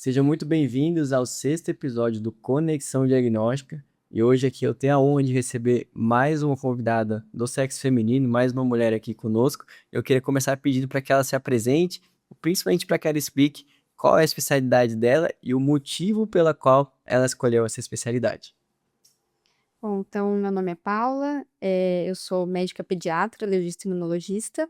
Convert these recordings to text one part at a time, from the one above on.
Sejam muito bem-vindos ao sexto episódio do Conexão Diagnóstica. E hoje aqui eu tenho a honra de receber mais uma convidada do sexo feminino, mais uma mulher aqui conosco. Eu queria começar pedindo para que ela se apresente, principalmente para que ela explique qual é a especialidade dela e o motivo pela qual ela escolheu essa especialidade. Bom, então, meu nome é Paula, eu sou médica pediatra, alergista e imunologista.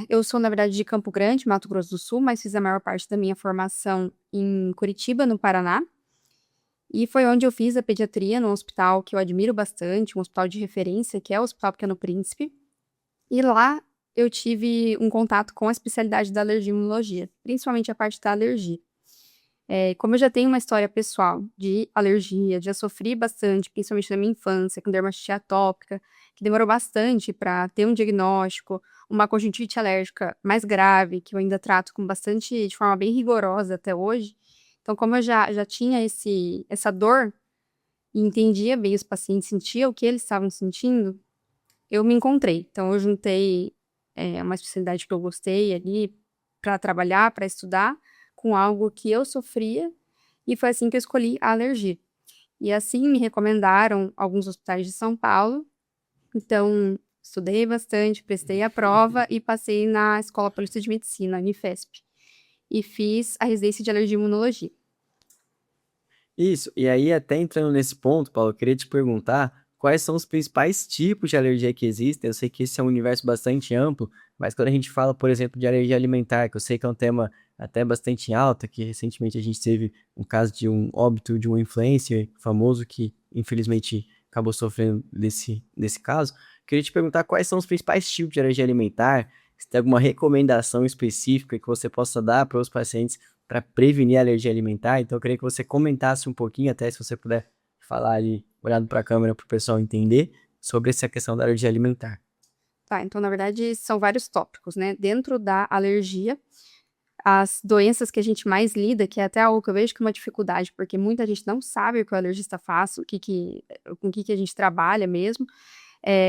Eu sou, na verdade, de Campo Grande, Mato Grosso do Sul, mas fiz a maior parte da minha formação em Curitiba, no Paraná. E foi onde eu fiz a pediatria, num hospital que eu admiro bastante, um hospital de referência, que é o Hospital Pequeno Príncipe. E lá eu tive um contato com a especialidade da alergia e imunologia, principalmente a parte da alergia. Como eu já tenho uma história pessoal de alergia, já sofri bastante, principalmente na minha infância, com dermatite atópica, que demorou bastante para ter um diagnóstico, uma conjuntivite alérgica mais grave, que eu ainda trato de forma bem rigorosa até hoje. Então, como eu já tinha essa dor e entendia bem os pacientes, sentia o que eles estavam sentindo, eu me encontrei. Então, eu juntei uma especialidade que eu gostei ali para trabalhar, para estudar, com algo que eu sofria, e foi assim que eu escolhi a alergia. E assim me recomendaram alguns hospitais de São Paulo, então estudei bastante, prestei a prova e passei na Escola Paulista de Medicina, Unifesp, e fiz a residência de alergia e imunologia. Isso, e aí até entrando nesse ponto, Paulo, eu queria te perguntar quais são os principais tipos de alergia que existem. Eu sei que esse é um universo bastante amplo, mas quando a gente fala, por exemplo, de alergia alimentar, que eu sei que é um tema até bastante alto, que recentemente a gente teve um caso de um óbito de um influencer famoso que infelizmente acabou sofrendo desse caso, queria te perguntar quais são os principais tipos de alergia alimentar, se tem alguma recomendação específica que você possa dar para os pacientes para prevenir a alergia alimentar. Então, eu queria que você comentasse um pouquinho, até se você puder falar ali, olhando para a câmera para o pessoal entender, sobre essa questão da alergia alimentar. Tá, então na verdade são vários tópicos, né? Dentro da alergia, as doenças que a gente mais lida, que é até algo que eu vejo que é uma dificuldade, porque muita gente não sabe o que o alergista faz, com o que a gente trabalha mesmo.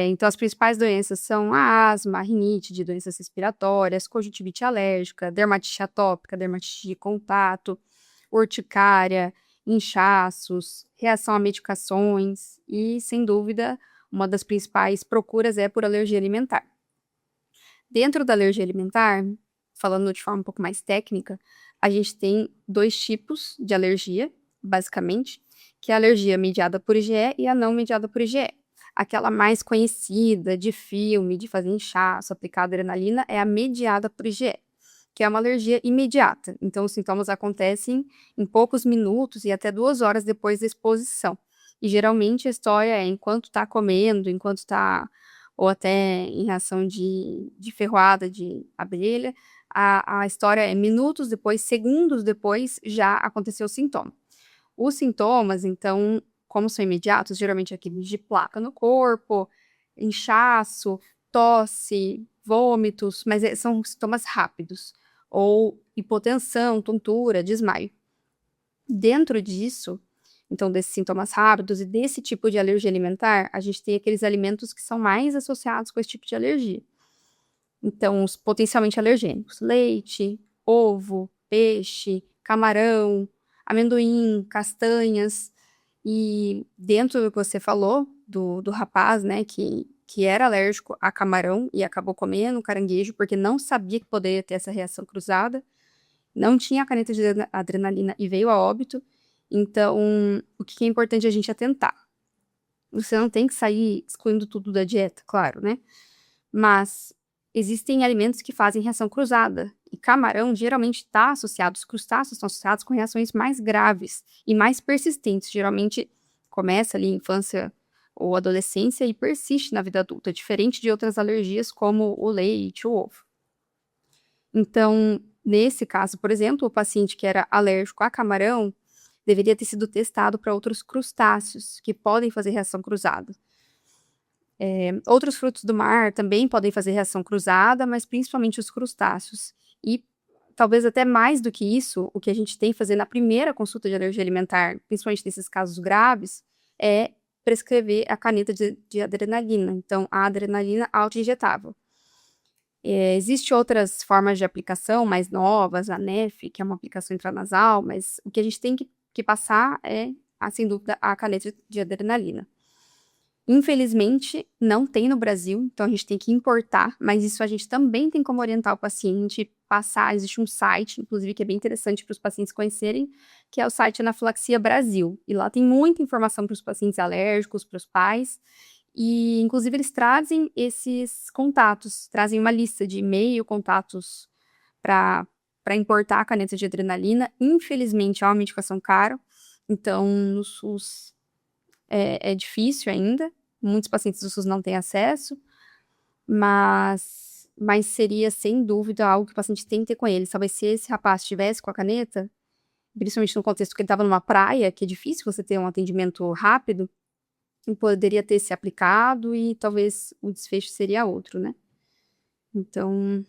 Então, as principais doenças são a asma, a rinite de doenças respiratórias, conjuntivite alérgica, dermatite atópica, dermatite de contato, urticária, inchaços, reação a medicações e, sem dúvida, uma das principais procuras é por alergia alimentar. Dentro da alergia alimentar, falando de forma um pouco mais técnica, a gente tem dois tipos de alergia, basicamente, que é a alergia mediada por IgE e a não mediada por IgE. Aquela mais conhecida de filme, de fazer inchaço, aplicar adrenalina, é a mediada por IgE, que é uma alergia imediata. Então, os sintomas acontecem em poucos minutos e até 2 horas depois da exposição. E geralmente a história é enquanto está comendo, enquanto está ou até em reação de ferroada de abelha, a história é minutos depois, segundos depois, já aconteceu o sintoma. Os sintomas, então, como são imediatos, geralmente é aqueles de placa no corpo, inchaço, tosse, vômitos, mas são sintomas rápidos, ou hipotensão, tontura, desmaio. Dentro disso, então, desses sintomas rápidos e desse tipo de alergia alimentar, a gente tem aqueles alimentos que são mais associados com esse tipo de alergia. Então, os potencialmente alergênicos: leite, ovo, peixe, camarão, amendoim, castanhas. E dentro do que você falou, do rapaz, né, que era alérgico a camarão e acabou comendo caranguejo porque não sabia que poderia ter essa reação cruzada, não tinha a caneta de adrenalina e veio a óbito. Então, o que é importante a gente atentar? Você não tem que sair excluindo tudo da dieta, claro, né? Mas existem alimentos que fazem reação cruzada. E camarão geralmente está associado, os crustáceos estão associados com reações mais graves e mais persistentes. Geralmente começa ali em infância ou adolescência e persiste na vida adulta, diferente de outras alergias como o leite, o ovo. Então, nesse caso, por exemplo, o paciente que era alérgico a camarão deveria ter sido testado para outros crustáceos que podem fazer reação cruzada. Outros frutos do mar também podem fazer reação cruzada, mas principalmente os crustáceos. E talvez até mais do que isso, o que a gente tem que fazer na primeira consulta de alergia alimentar, principalmente nesses casos graves, é prescrever a caneta de adrenalina. Então, a adrenalina autoinjetável. Existem outras formas de aplicação mais novas, a NEF, que é uma aplicação intranasal, mas o que a gente tem que passar é, sem dúvida, a caneta de adrenalina. Infelizmente, não tem no Brasil, então a gente tem que importar, mas isso a gente também tem como orientar o paciente, passar, existe um site, inclusive, que é bem interessante para os pacientes conhecerem, que é o site Anafilaxia Brasil, e lá tem muita informação para os pacientes alérgicos, para os pais, e inclusive eles trazem esses contatos, trazem uma lista de e-mail, contatos para importar a caneta de adrenalina. Infelizmente, é uma medicação cara, então no SUS é difícil ainda, muitos pacientes do SUS não têm acesso, mas seria sem dúvida algo que o paciente tem que ter com ele. Talvez se esse rapaz estivesse com a caneta, principalmente no contexto que ele estava numa praia, que é difícil você ter um atendimento rápido, ele poderia ter se aplicado e talvez o desfecho seria outro, né? Então,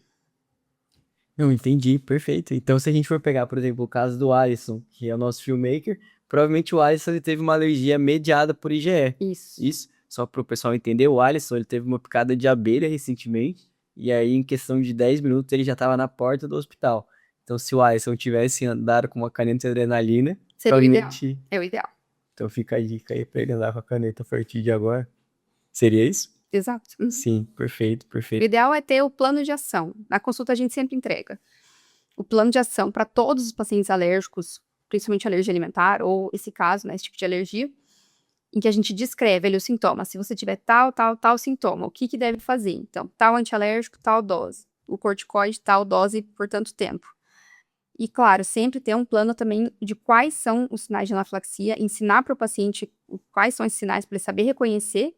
Eu entendi, perfeito. Então, se a gente for pegar, por exemplo, o caso do Alisson, que é o nosso filmmaker, provavelmente o Alisson ele teve uma alergia mediada por IgE. isso. Isso, só para o pessoal entender, o Alisson ele teve uma picada de abelha recentemente, e aí em questão de 10 minutos ele já estava na porta do hospital. Então, se o Alisson tivesse andado com uma caneta de adrenalina, Seria o ideal. provavelmente... É o ideal. Então fica a dica aí para ele andar com a caneta a partir de agora. Seria isso? Exato. Sim, perfeito, O perfeito. ideal é ter o plano de ação. Na consulta a gente sempre entrega o plano de ação para todos os pacientes alérgicos, principalmente alergia alimentar, ou esse caso, né, esse tipo de alergia, em que a gente descreve ali os sintomas. Se você tiver tal sintoma, o que deve fazer? Então, tal antialérgico, tal dose. O corticoide, tal dose por tanto tempo. E, claro, sempre ter um plano também de quais são os sinais de anafilaxia, ensinar para o paciente quais são esses sinais para ele saber reconhecer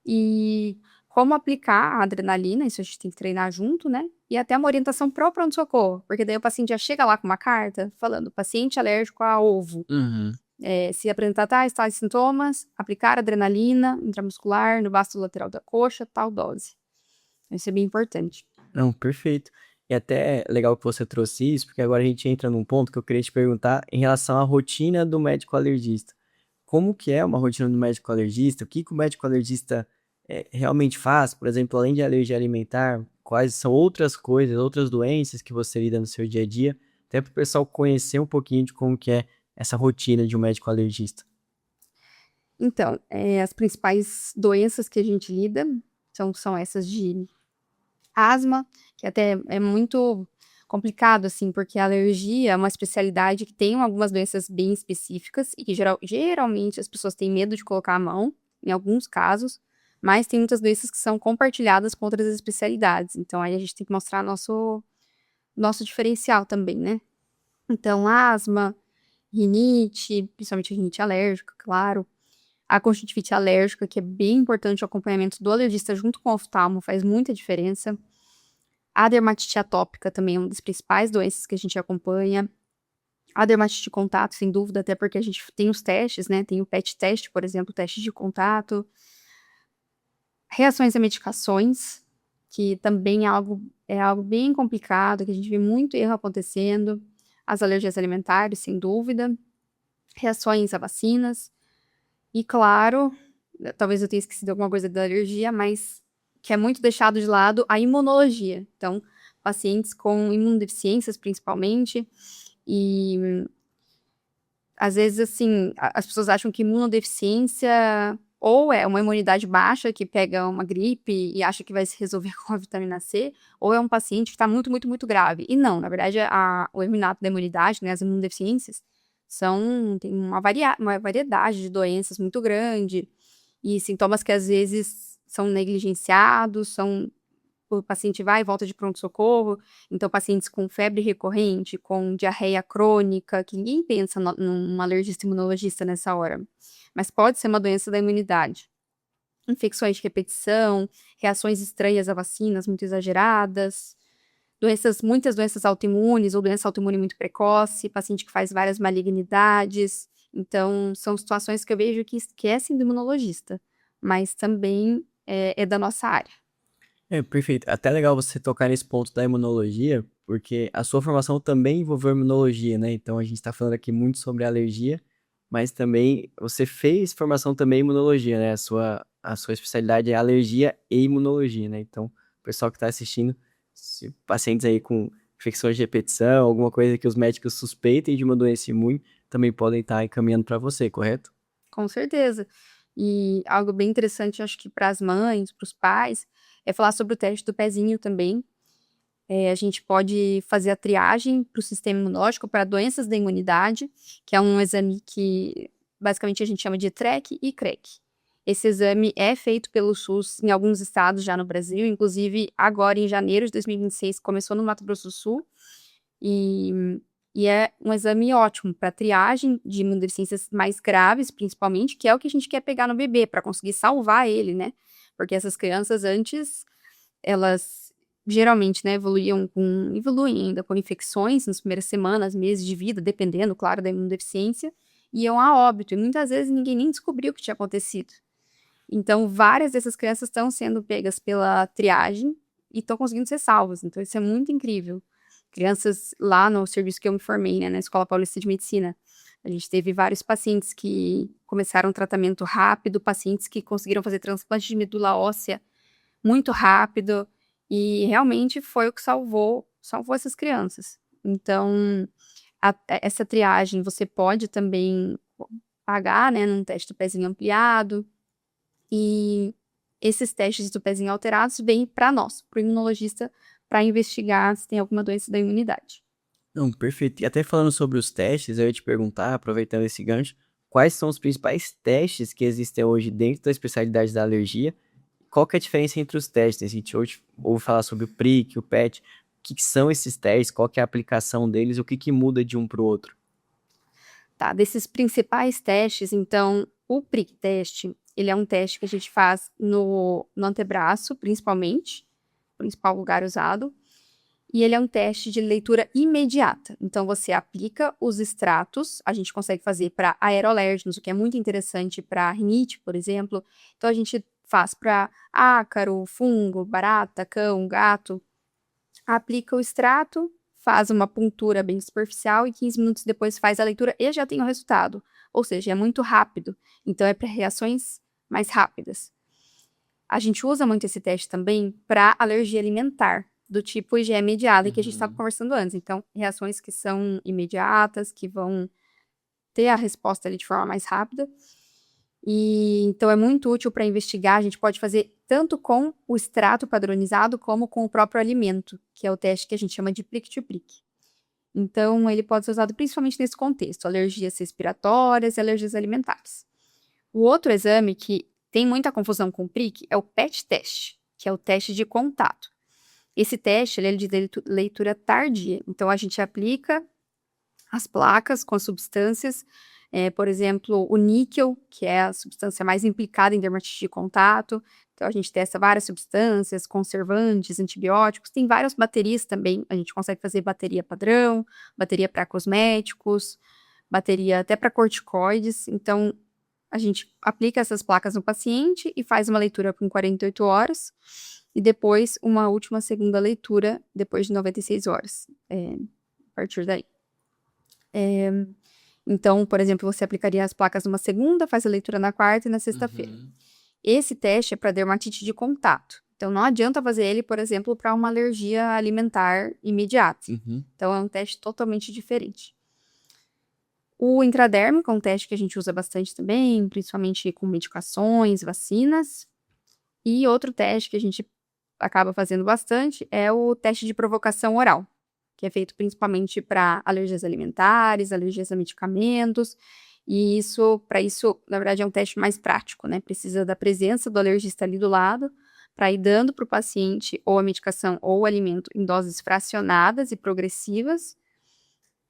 e como aplicar a adrenalina, isso a gente tem que treinar junto, né? E até uma orientação para o pronto-socorro, porque daí o paciente já chega lá com uma carta falando, paciente alérgico a ovo. Uhum. Se apresentar tais sintomas, aplicar adrenalina intramuscular no vasto lateral da coxa, tal dose. Isso é bem importante. Não, perfeito. E até é legal que você trouxe isso, porque agora a gente entra num ponto que eu queria te perguntar em relação à rotina do médico alergista. Como que é uma rotina do médico alergista? O que que o médico alergista realmente faz? Por exemplo, além de alergia alimentar, quais são outras coisas, outras doenças que você lida no seu dia a dia? Até para o pessoal conhecer um pouquinho de como que é essa rotina de um médico alergista. Então, as principais doenças que a gente lida são essas de asma, que até é muito complicado, assim, porque a alergia é uma especialidade que tem algumas doenças bem específicas e que geralmente as pessoas têm medo de colocar a mão, em alguns casos, mas tem muitas doenças que são compartilhadas com outras especialidades. Então, aí a gente tem que mostrar nosso diferencial também, né? Então, asma, rinite, principalmente rinite alérgica, claro. A conjuntivite alérgica, que é bem importante, o acompanhamento do alergista junto com o oftalmo faz muita diferença. A dermatite atópica também é uma das principais doenças que a gente acompanha. A dermatite de contato, sem dúvida, até porque a gente tem os testes, né? Tem o PET teste, por exemplo, teste de contato. Reações a medicações, que também é algo bem complicado, que a gente vê muito erro acontecendo. As alergias alimentares, sem dúvida. Reações a vacinas. E, claro, talvez eu tenha esquecido alguma coisa da alergia, mas que é muito deixado de lado, a imunologia. Então, pacientes com imunodeficiências, principalmente, e às vezes, assim, as pessoas acham que imunodeficiência ou é uma imunidade baixa, que pega uma gripe e acha que vai se resolver com a vitamina C, ou é um paciente que está muito, muito, muito grave. E não, na verdade, o eliminato da imunidade, né, as imunodeficiências, tem uma variedade de doenças muito grande, e sintomas que às vezes são negligenciados, o paciente vai e volta de pronto-socorro, então pacientes com febre recorrente, com diarreia crônica, que ninguém pensa num alergista imunologista nessa hora, mas pode ser uma doença da imunidade. Infecções de repetição, reações estranhas a vacinas muito exageradas, muitas doenças autoimunes ou doença autoimune muito precoce, paciente que faz várias malignidades. Então, são situações que eu vejo que esquecem do imunologista, mas também é da nossa área. Perfeito. Até legal você tocar nesse ponto da imunologia, porque a sua formação também envolveu imunologia, né? Então a gente está falando aqui muito sobre alergia, mas também você fez formação também em imunologia, né? A sua especialidade é alergia e imunologia, né? Então, o pessoal que está assistindo Pacientes aí com infecções de repetição, alguma coisa que os médicos suspeitem de uma doença imune, também podem estar encaminhando para você, correto? Com certeza. E algo bem interessante, acho que para as mães, para os pais, é falar sobre o teste do pezinho também. A gente pode fazer a triagem para o sistema imunológico para doenças da imunidade, que é um exame que basicamente a gente chama de TREC e CREC. Esse exame é feito pelo SUS em alguns estados já no Brasil, inclusive agora em janeiro de 2026 começou no Mato Grosso do Sul, e, e é um exame ótimo para triagem de imunodeficiências mais graves, principalmente, que é o que a gente quer pegar no bebê, para conseguir salvar ele, né? Porque essas crianças antes, elas geralmente, né, evoluem ainda com infecções nas primeiras semanas, meses de vida, dependendo, claro, da imunodeficiência, e iam a óbito, e muitas vezes ninguém nem descobriu o que tinha acontecido. Então, várias dessas crianças estão sendo pegas pela triagem e estão conseguindo ser salvas. Então, isso é muito incrível. Crianças lá no serviço que eu me formei, né, na Escola Paulista de Medicina, a gente teve vários pacientes que começaram um tratamento rápido, pacientes que conseguiram fazer transplante de medula óssea muito rápido, e realmente foi o que salvou essas crianças. Então, essa triagem você pode também pagar, né, num teste do pezinho ampliado, e esses testes do pezinho alterados vêm para nós, para o imunologista, para investigar se tem alguma doença da imunidade. Não, perfeito. E até falando sobre os testes, eu ia te perguntar, aproveitando esse gancho, quais são os principais testes que existem hoje dentro da especialidade da alergia? Qual que é a diferença entre os testes? A gente hoje ouve falar sobre o PRIC, o PET. O que são esses testes? Qual que é a aplicação deles? O que muda de um para o outro? Tá, desses principais testes, então, o prick teste, ele é um teste que a gente faz no antebraço, principalmente, principal lugar usado, e ele é um teste de leitura imediata. Então, você aplica os extratos, a gente consegue fazer para aerolérgenos, o que é muito interessante para rinite, por exemplo. Então, a gente faz para ácaro, fungo, barata, cão, gato. Aplica o extrato, faz uma puntura bem superficial e 15 minutos depois faz a leitura e já tem o resultado. Ou seja, é muito rápido. Então, é para reações mais rápidas. A gente usa muito esse teste também para alergia alimentar, do tipo IgE mediada, que a gente estava conversando antes. Então, reações que são imediatas, que vão ter a resposta ali de forma mais rápida. E então é muito útil para investigar. A gente pode fazer tanto com o extrato padronizado como com o próprio alimento, que é o teste que a gente chama de prick-to-prick. Então, ele pode ser usado principalmente nesse contexto, alergias respiratórias e alergias alimentares. O outro exame que tem muita confusão com o prick é o PET teste, que é o teste de contato. Esse teste ele é de leitura tardia, então a gente aplica as placas com as substâncias, por exemplo, o níquel, que é a substância mais implicada em dermatite de contato. Então, a gente testa várias substâncias, conservantes, antibióticos, tem várias baterias também. A gente consegue fazer bateria padrão, bateria para cosméticos, bateria até para corticoides. Então, a gente aplica essas placas no paciente e faz uma leitura com 48 horas e depois uma última segunda leitura depois de 96 horas, a partir daí. Então, por exemplo, você aplicaria as placas numa segunda, faz a leitura na quarta e na sexta-feira. Esse teste é para dermatite de contato. Então, não adianta fazer ele, por exemplo, para uma alergia alimentar imediata. Então, é um teste totalmente diferente. O intradérmico é um teste que a gente usa bastante também, principalmente com medicações, vacinas. E outro teste que a gente acaba fazendo bastante é o teste de provocação oral, que é feito principalmente para alergias alimentares, alergias a medicamentos. E para isso, na verdade, é um teste mais prático, né? Precisa da presença do alergista ali do lado, para ir dando para o paciente ou a medicação ou o alimento em doses fracionadas e progressivas.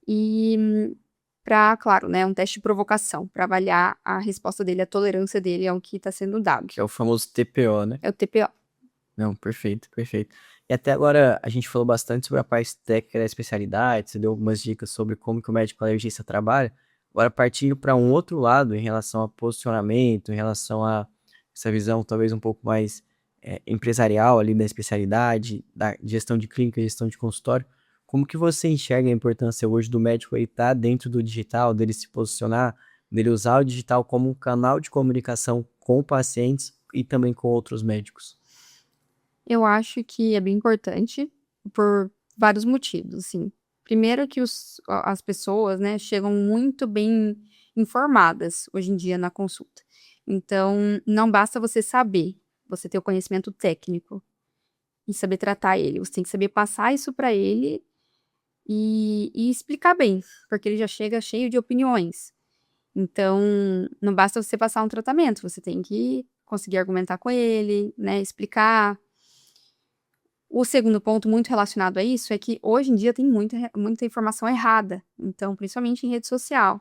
E para, claro, né, um teste de provocação, para avaliar a resposta dele, a tolerância dele ao que está sendo dado. Que é o famoso TPO, né? É o TPO. Não, perfeito, perfeito. E até agora a gente falou bastante sobre a parte técnica da especialidade, você deu algumas dicas sobre como que o médico alergista trabalha. Agora partindo para um outro lado em relação a posicionamento, em relação a essa visão talvez um pouco mais empresarial ali da especialidade, da gestão de clínica, gestão de consultório, como que você enxerga a importância hoje do médico aí estar dentro do digital, dele se posicionar, dele usar o digital como um canal de comunicação com pacientes e também com outros médicos? Eu acho que é bem importante por vários motivos, assim. Primeiro que as pessoas, né, chegam muito bem informadas hoje em dia na consulta. Então, não basta você saber, você ter o conhecimento técnico e saber tratar ele. Você tem que saber passar isso para ele e explicar bem, porque ele já chega cheio de opiniões. Então, não basta você passar um tratamento, você tem que conseguir argumentar com ele, né, explicar. O segundo ponto muito relacionado a isso é que hoje em dia tem muita informação errada, então, principalmente em rede social.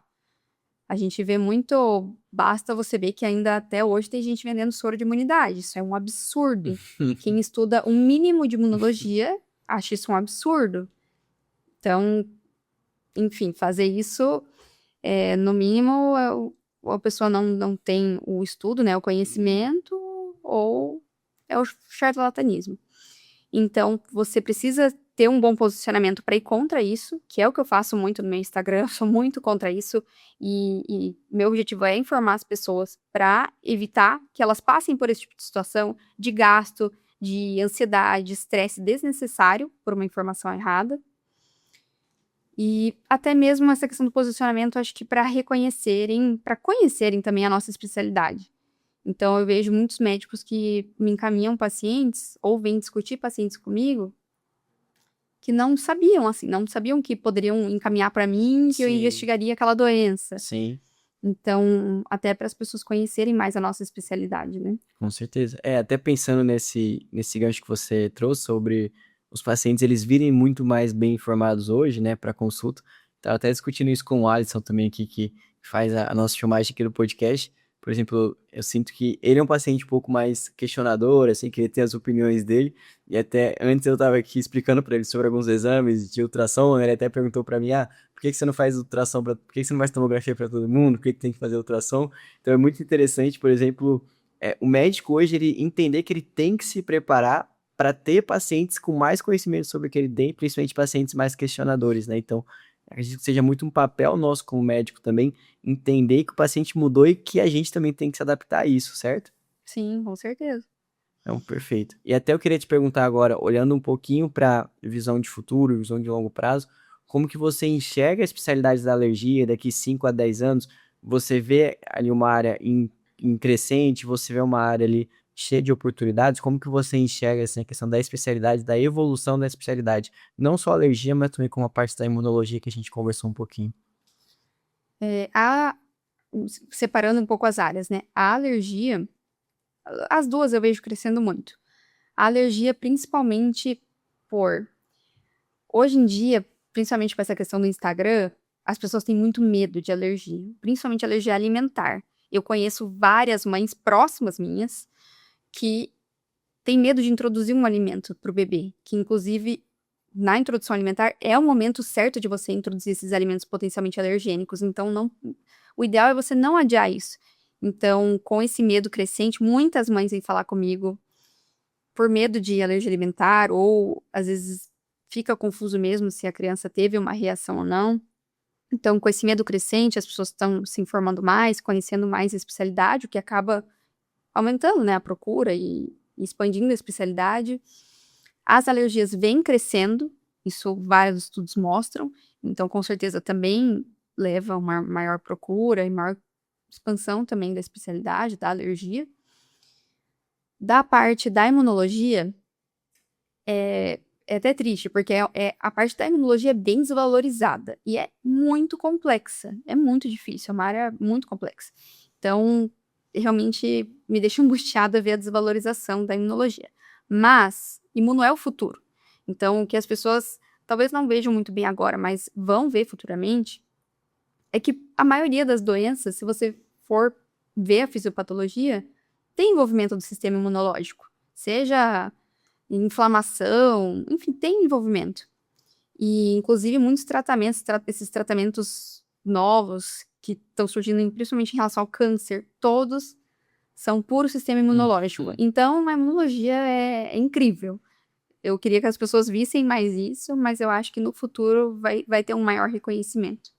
A gente vê muito, basta você ver que ainda até hoje tem gente vendendo soro de imunidade, isso é um absurdo. Quem estuda um mínimo de imunologia acha isso um absurdo. Então, enfim, fazer isso, no mínimo, a pessoa não tem o estudo, né, o conhecimento, ou é o charlatanismo. Então, você precisa ter um bom posicionamento para ir contra isso, que é o que eu faço muito no meu Instagram, eu sou muito contra isso, e meu objetivo é informar as pessoas para evitar que elas passem por esse tipo de situação de gasto, de ansiedade, de estresse desnecessário por uma informação errada. E até mesmo essa questão do posicionamento, acho que para conhecerem também a nossa especialidade. Então, eu vejo muitos médicos que me encaminham pacientes, ou vêm discutir pacientes comigo, que não sabiam, assim, não sabiam que poderiam encaminhar para mim, que eu Sim. investigaria aquela doença. Sim, Então, até para as pessoas conhecerem mais a nossa especialidade, né? com certeza. Até pensando nesse gancho que você trouxe sobre os pacientes, eles virem muito mais bem informados hoje, né, para consulta. Estava até discutindo isso com o Alisson também aqui, que faz a nossa filmagem aqui do podcast. Por exemplo, eu sinto que ele é um paciente um pouco mais questionador, assim, que ele tem as opiniões dele. E até antes eu estava aqui explicando para ele sobre alguns exames de ultrassom, né, ele até perguntou para mim, por que você não faz ultrassom, por que você não faz tomografia para todo mundo? Por que tem que fazer ultrassom? Então é muito interessante, por exemplo, o médico hoje, ele entender que ele tem que se preparar para ter pacientes com mais conhecimento sobre o que ele tem, principalmente pacientes mais questionadores, né? Então, acredito que seja muito um papel nosso como médico também, entender que o paciente mudou e que a gente também tem que se adaptar a isso, certo? Sim, com certeza. Então, perfeito. E até eu queria te perguntar agora, olhando um pouquinho para visão de futuro, visão de longo prazo, como que você enxerga a especialidade da alergia daqui 5 a 10 anos? Você vê ali uma área em crescente, você vê uma área ali cheia de oportunidades, como que você enxerga assim, a questão da especialidade, da evolução da especialidade? Não só a alergia, mas também como a parte da imunologia que a gente conversou um pouquinho. Separando um pouco as áreas, né? A alergia, as duas eu vejo crescendo muito. A alergia, principalmente por... Hoje em dia, principalmente com essa questão do Instagram, as pessoas têm muito medo de alergia, principalmente alergia alimentar. Eu conheço várias mães próximas minhas que têm medo de introduzir um alimento para o bebê, que inclusive na introdução alimentar é o momento certo de você introduzir esses alimentos potencialmente alergênicos. Então, o ideal é você não adiar isso. Então, com esse medo crescente, muitas mães vêm falar comigo por medo de alergia alimentar, ou às vezes fica confuso mesmo se a criança teve uma reação ou não. Então, com esse medo crescente, as pessoas estão se informando mais, conhecendo mais a especialidade, o que acaba aumentando, né, a procura e expandindo a especialidade. As alergias vêm crescendo, isso vários estudos mostram, então com certeza também leva a uma maior procura e maior expansão também da especialidade, da alergia. Da parte da imunologia, é até triste, porque a parte da imunologia é bem desvalorizada e é muito complexa, é muito difícil, é uma área muito complexa. Então, realmente me deixa angustiada ver a desvalorização da imunologia. Mas, imuno é o futuro. Então, o que as pessoas talvez não vejam muito bem agora, mas vão ver futuramente, é que a maioria das doenças, se você for ver a fisiopatologia, tem envolvimento do sistema imunológico. Seja inflamação, enfim, tem envolvimento. E, inclusive, muitos tratamentos, esses tratamentos novos que estão surgindo, principalmente em relação ao câncer, todos são puro sistema imunológico. Então, a imunologia é incrível. Eu queria que as pessoas vissem mais isso, mas eu acho que no futuro vai ter um maior reconhecimento.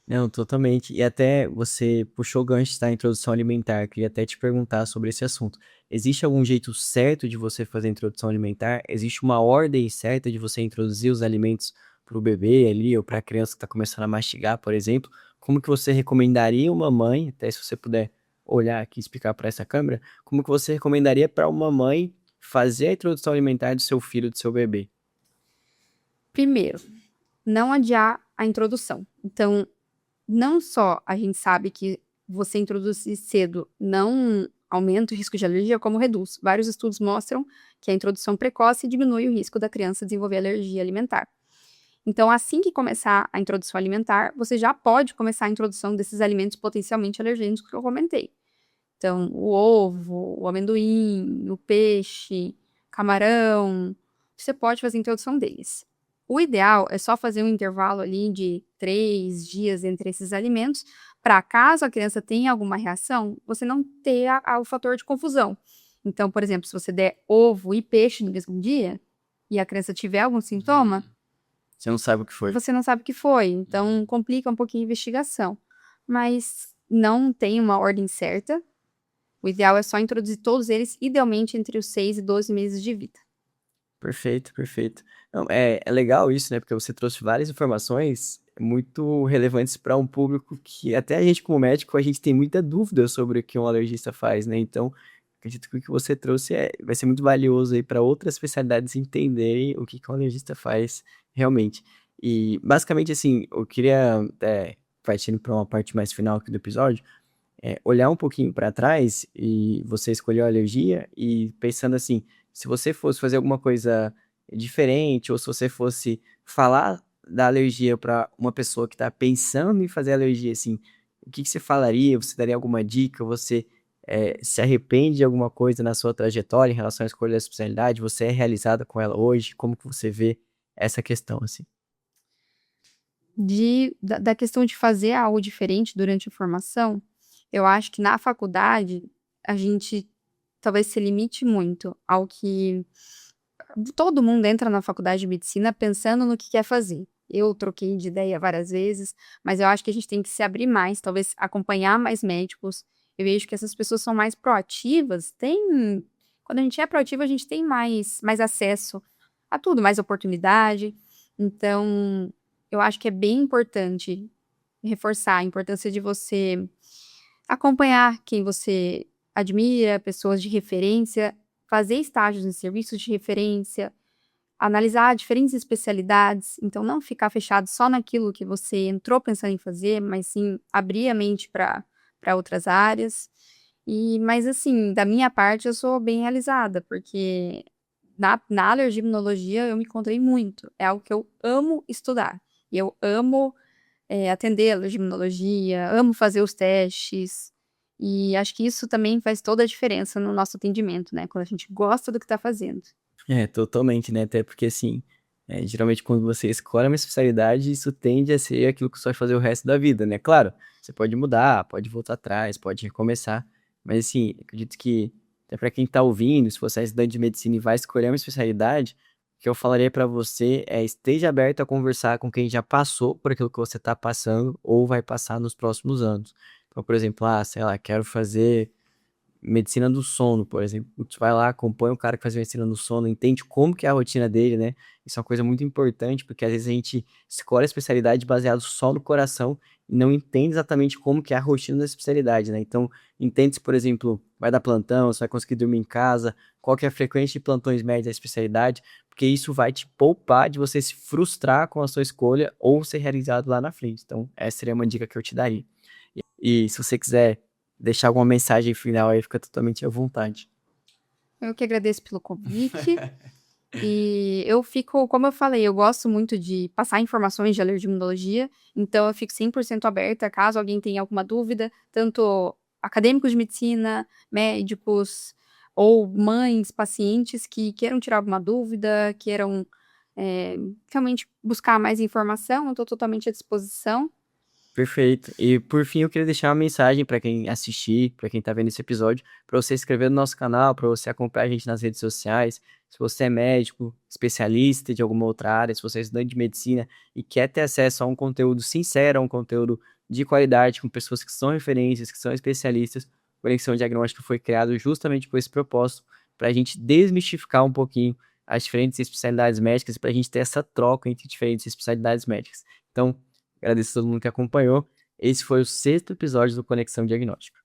Não, totalmente. E até você puxou o gancho da introdução alimentar, queria até te perguntar sobre esse assunto. Existe algum jeito certo de você fazer a introdução alimentar? Existe uma ordem certa de você introduzir os alimentos para o bebê ali, ou para a criança que está começando a mastigar, por exemplo? Como que você recomendaria uma mãe, até se você puder olhar aqui e explicar para essa câmera, como que você recomendaria para uma mãe fazer a introdução alimentar do seu filho, do seu bebê? Primeiro, não adiar a introdução. Então, não só a gente sabe que você introduzir cedo não aumenta o risco de alergia, como reduz. Vários estudos mostram que a introdução precoce diminui o risco da criança desenvolver alergia alimentar. Então, assim que começar a introdução alimentar, você já pode começar a introdução desses alimentos potencialmente alergênicos que eu comentei. Então, o ovo, o amendoim, o peixe, camarão, você pode fazer a introdução deles. O ideal é só fazer um intervalo ali de 3 dias entre esses alimentos, para caso a criança tenha alguma reação, você não ter o fator de confusão. Então, por exemplo, se você der ovo e peixe no mesmo dia, e a criança tiver algum sintoma, Você não sabe o que foi. você não sabe o que foi. Então, complica um pouquinho a investigação. Mas não tem uma ordem certa. O ideal é só introduzir todos eles, idealmente entre os 6 e 12 meses de vida. Perfeito, perfeito. Não, é legal isso, né? Porque você trouxe várias informações muito relevantes para um público que até a gente como médico, a gente tem muita dúvida sobre o que um alergista faz, né? Então, acredito que o que você trouxe vai ser muito valioso aí para outras especialidades entenderem o que um alergista faz realmente. E basicamente assim, eu queria, partindo para uma parte mais final aqui do episódio, olhar um pouquinho para trás e você escolheu a alergia e pensando assim, se você fosse fazer alguma coisa diferente ou se você fosse falar da alergia para uma pessoa que está pensando em fazer alergia, assim, o que que você falaria? Você daria alguma dica? Você se arrepende de alguma coisa na sua trajetória em relação à escolha da especialidade? Você é realizada com ela hoje? Como que você vê essa questão, assim? Da questão de fazer algo diferente durante a formação, eu acho que na faculdade a gente talvez se limite muito ao que todo mundo entra na faculdade de medicina pensando no que quer fazer. Eu troquei de ideia várias vezes, mas eu acho que a gente tem que se abrir mais, talvez acompanhar mais médicos. Eu vejo que essas pessoas são mais proativas, quando a gente é proativo, a gente tem mais acesso a tudo, mais oportunidade. Então, eu acho que é bem importante reforçar a importância de você acompanhar quem você admira, pessoas de referência, fazer estágios em serviços de referência, analisar diferentes especialidades, então não ficar fechado só naquilo que você entrou pensando em fazer, mas sim abrir a mente para outras áreas. Mas assim, da minha parte, eu sou bem realizada, porque na alergienologia eu me encontrei muito. É algo que eu amo estudar. E eu amo atender a alergienologia, amo fazer os testes. E acho que isso também faz toda a diferença no nosso atendimento, né? Quando a gente gosta do que está fazendo. É, totalmente, né? Até porque, assim, geralmente quando você escolhe uma especialidade, isso tende a ser aquilo que você vai fazer o resto da vida, né? Claro, você pode mudar, pode voltar atrás, pode recomeçar, mas, assim, acredito que, até para quem tá ouvindo, se você é estudante de medicina e vai escolher uma especialidade, o que eu falaria para você é esteja aberto a conversar com quem já passou por aquilo que você tá passando ou vai passar nos próximos anos. Então, por exemplo, sei lá, quero fazer medicina do sono, por exemplo. Tu vai lá, acompanha o cara que faz medicina do sono, entende como que é a rotina dele, né? Isso é uma coisa muito importante, porque às vezes a gente escolhe a especialidade baseado só no coração e não entende exatamente como que é a rotina da especialidade, né? Então, entende se, por exemplo, vai dar plantão, se vai conseguir dormir em casa, qual que é a frequência de plantões médios da especialidade, porque isso vai te poupar de você se frustrar com a sua escolha ou ser realizado lá na frente. Então, essa seria uma dica que eu te daria. E se você quiser deixar alguma mensagem final aí, fica totalmente à vontade. Eu que agradeço pelo convite. E eu fico, como eu falei, eu gosto muito de passar informações de alergienologia, então eu fico 100% aberta caso alguém tenha alguma dúvida, tanto acadêmicos de medicina, médicos ou mães, pacientes que queiram tirar alguma dúvida, queiram realmente buscar mais informação, eu estou totalmente à disposição. Perfeito. E por fim, eu queria deixar uma mensagem para quem assistir, para quem tá vendo esse episódio, para você se inscrever no nosso canal, para você acompanhar a gente nas redes sociais. Se você é médico, especialista de alguma outra área, se você é estudante de medicina e quer ter acesso a um conteúdo sincero, a um conteúdo de qualidade, com pessoas que são referências, que são especialistas, o Conexão Diagnóstica foi criado justamente com esse propósito, para a gente desmistificar um pouquinho as diferentes especialidades médicas e para a gente ter essa troca entre diferentes especialidades médicas. Então, agradeço a todo mundo que acompanhou. Esse foi o sexto episódio do Conexão Diagnóstica.